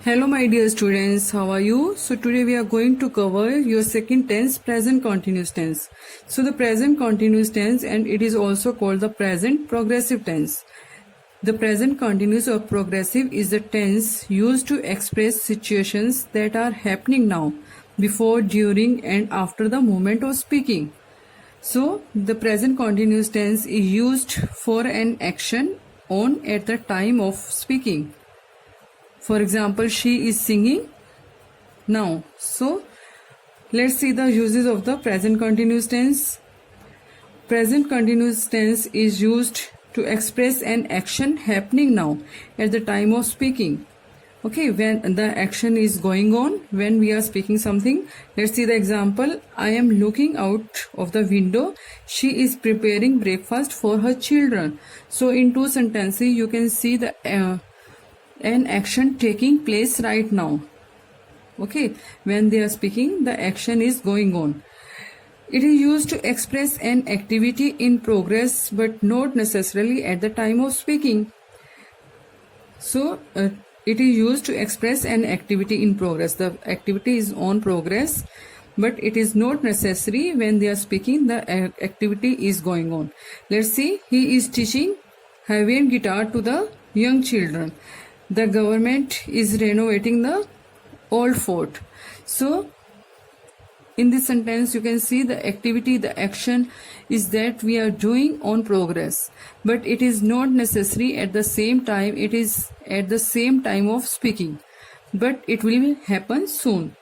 Hello my dear students, how are you? So today we are going to cover your second tense, present continuous tense. So the present continuous tense, and it is also called the present progressive tense. The present continuous or progressive is the tense used to express situations that are happening now, before, during and after the moment of speaking. So the present continuous tense is used for an action on at the time of speaking. For example, she is singing now. So let's see the uses of the present continuous tense. Present continuous tense is used to express an action happening now at the time of speaking. Okay, when the action is going on, when we are speaking something. Let's see the example. I am looking out of the window. She is preparing breakfast for her children. So in two sentences you can see the an action taking place right now. Okay, when they are speaking, the action is going on. It is used to express an activity in progress but not necessarily at the time of speaking. So it is used to express an activity in progress. The activity is on progress, but it is not necessary when they are speaking, the activity is going on. Let's see, he is teaching Hawaiian guitar to the young children. The government is renovating the old fort. So in this sentence you can see the activity, the action is that we are doing on progress, but it is not necessary at the same time, it is at the same time of speaking, but it will happen soon.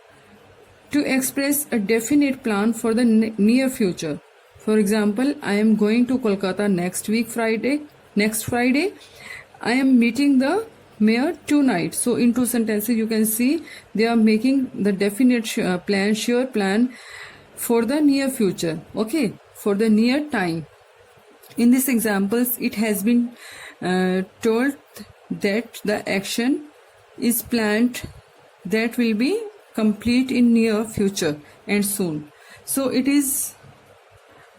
To express a definite plan for the near future. For example, I am going to Kolkata next Friday. I am meeting the mayor tonight. So in two sentences you can see they are making the definite sure plan for the near future. Okay, for the near time. In these examples it has been told that the action is planned that will be complete in near future and soon. So it is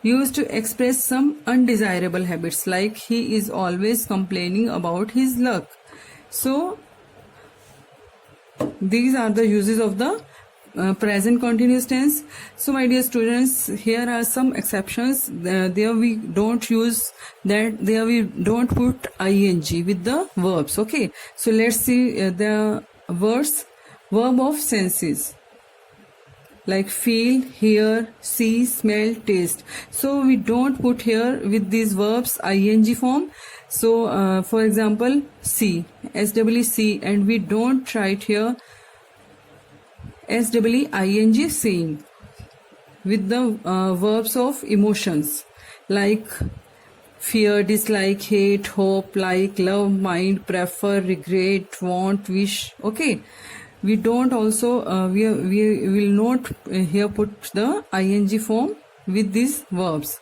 used to express some undesirable habits, like he is always complaining about his luck. So these are the uses of the present continuous tense. So my dear students, here are some exceptions. There we don't use that, there we don't put ing with the verbs. Okay, so let's see the words, verb of senses, like feel, hear, see, smell, taste. So we don't put here with these verbs ing form. So for example, see, SWC, and we don't write here SWING, seeing, with the verbs of emotions like fear, dislike, hate, hope, like, love, mind, prefer, regret, want, wish. Okay, we don't also we will not here put the ing form with these verbs.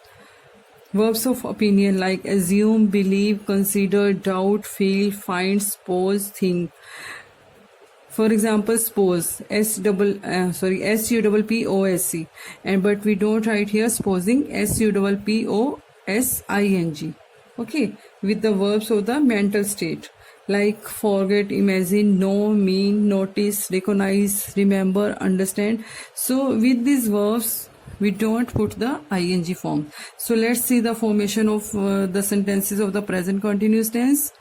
Verbs of opinion like assume, believe, consider, doubt, feel, find, suppose, think. For example, suppose, SUPPOSC, and but we don't write here supposing, SUPPOSING. Okay, with the verbs of the mental state like forget, imagine, know, mean, notice, recognize, remember, understand. So with these verbs we don't put the ing form. So let's see the formation of the sentences of the present continuous tense.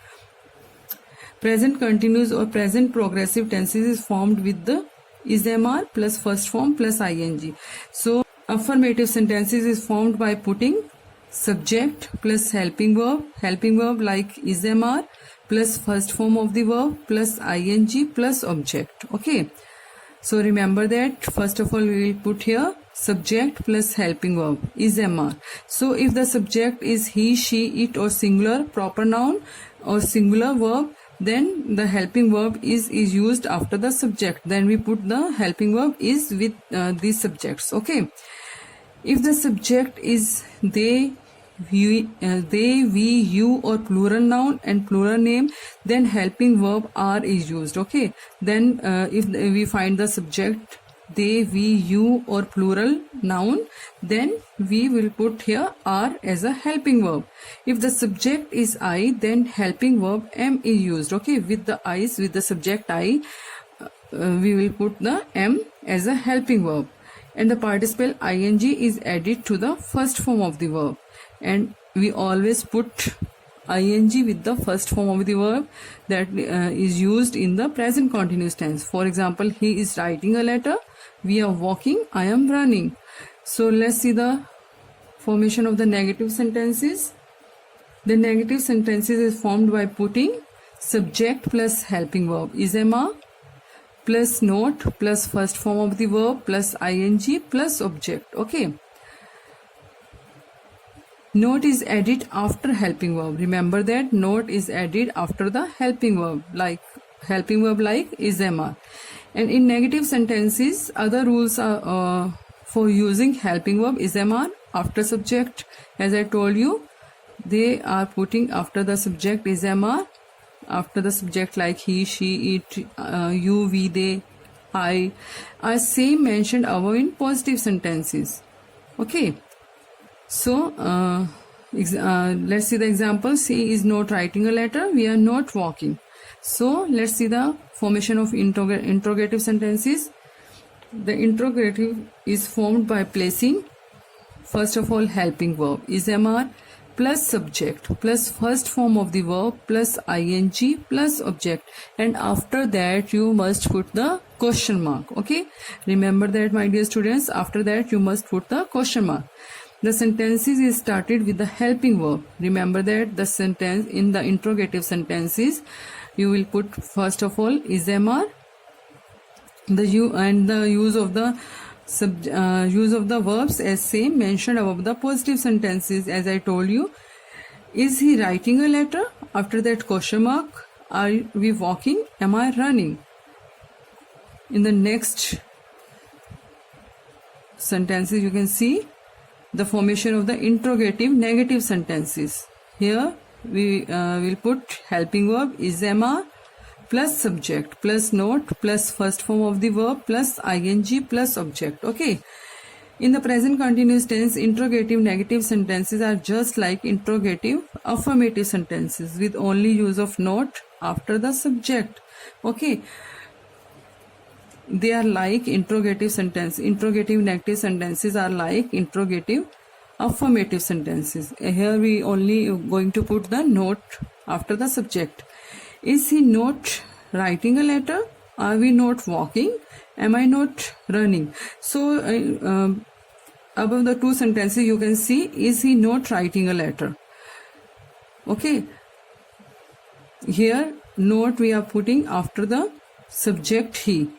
Present continuous or present progressive tenses is formed with the is-am-are plus first form plus ing. So affirmative sentences is formed by putting subject plus helping verb like is-am-are plus first form of the verb plus ing plus object. Okay, so remember that first of all we will put here subject plus helping verb is-am-are. So if the subject is he, she, it or singular proper noun or singular verb, then the helping verb is used after the subject. Then we put the helping verb is with these subjects. Okay, if the subject is they, we, you or plural noun and plural name, then helping verb are is used. Okay, then if we find the subject they, we, you or plural noun, then we will put here are as a helping verb. If the subject is I, then helping verb am is used. Okay, with the is, with the subject I, we will put the am as a helping verb, and the participle ing is added to the first form of the verb, and we always put ing with the first form of the verb that is used in the present continuous tense. For example, he is writing a letter, we are walking, I am running. So let's see the formation of the negative sentences. The negative sentences is formed by putting subject plus helping verb is am plus note plus first form of the verb plus ing plus object. Okay. Note is added after helping verb. Remember that note is added after the helping verb like is am. And in negative sentences, other rules are for using helping verb is am after subject. As I told you, they are putting after the subject is am, after the subject like he, she, it, you, we, they, I are same mentioned above in positive sentences. Okay. So let's see the examples. He is not writing a letter, we are not walking. So let's see the formation of interrogative sentences. The interrogative is formed by placing first of all helping verb is am plus subject plus first form of the verb plus ing plus object, and after that you must put the question mark. Okay, remember that, my dear students. After that you must put the question mark. The sentences is started with the helping verb. Remember that the sentence in the interrogative sentences you will put first of all is am, the use of the verbs as same mentioned above the positive sentences. As I told you, is he writing a letter? After that question mark, are we walking? Am I running? In the next sentences you can see the formation of the interrogative negative sentences. Here we will put helping verb is am plus subject plus note plus first form of the verb plus ing plus object. Okay. In the present continuous tense, interrogative negative sentences are just like interrogative affirmative sentences with only use of note after the subject. Okay. They are like interrogative sentence. Interrogative negative sentences are like interrogative affirmative sentences. Here we only going to put the note after the subject. Is he not writing a letter? Are we not walking? Am I not running? So above the two sentences you can see is he not writing a letter. Okay. Here note we are putting after the subject he.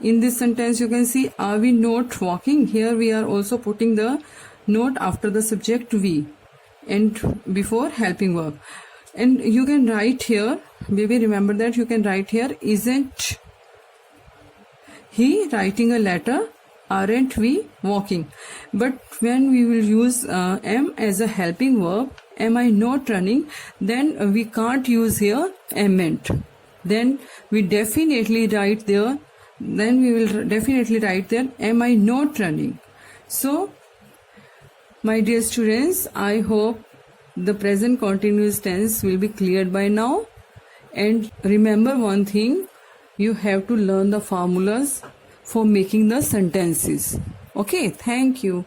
In this sentence you can see are we not walking? Here we are also putting the note after the subject we and before helping verb. And you can write here, maybe remember that you can write here, isn't he writing a letter? Aren't we walking? But when we will use am as a helping verb, am I not running? Then we can't use here amn't. Then we definitely write there. Then we will definitely write there, am I not running? So, my dear students, I hope the present continuous tense will be cleared by now. And remember one thing, you have to learn the formulas for making the sentences. Okay, thank you.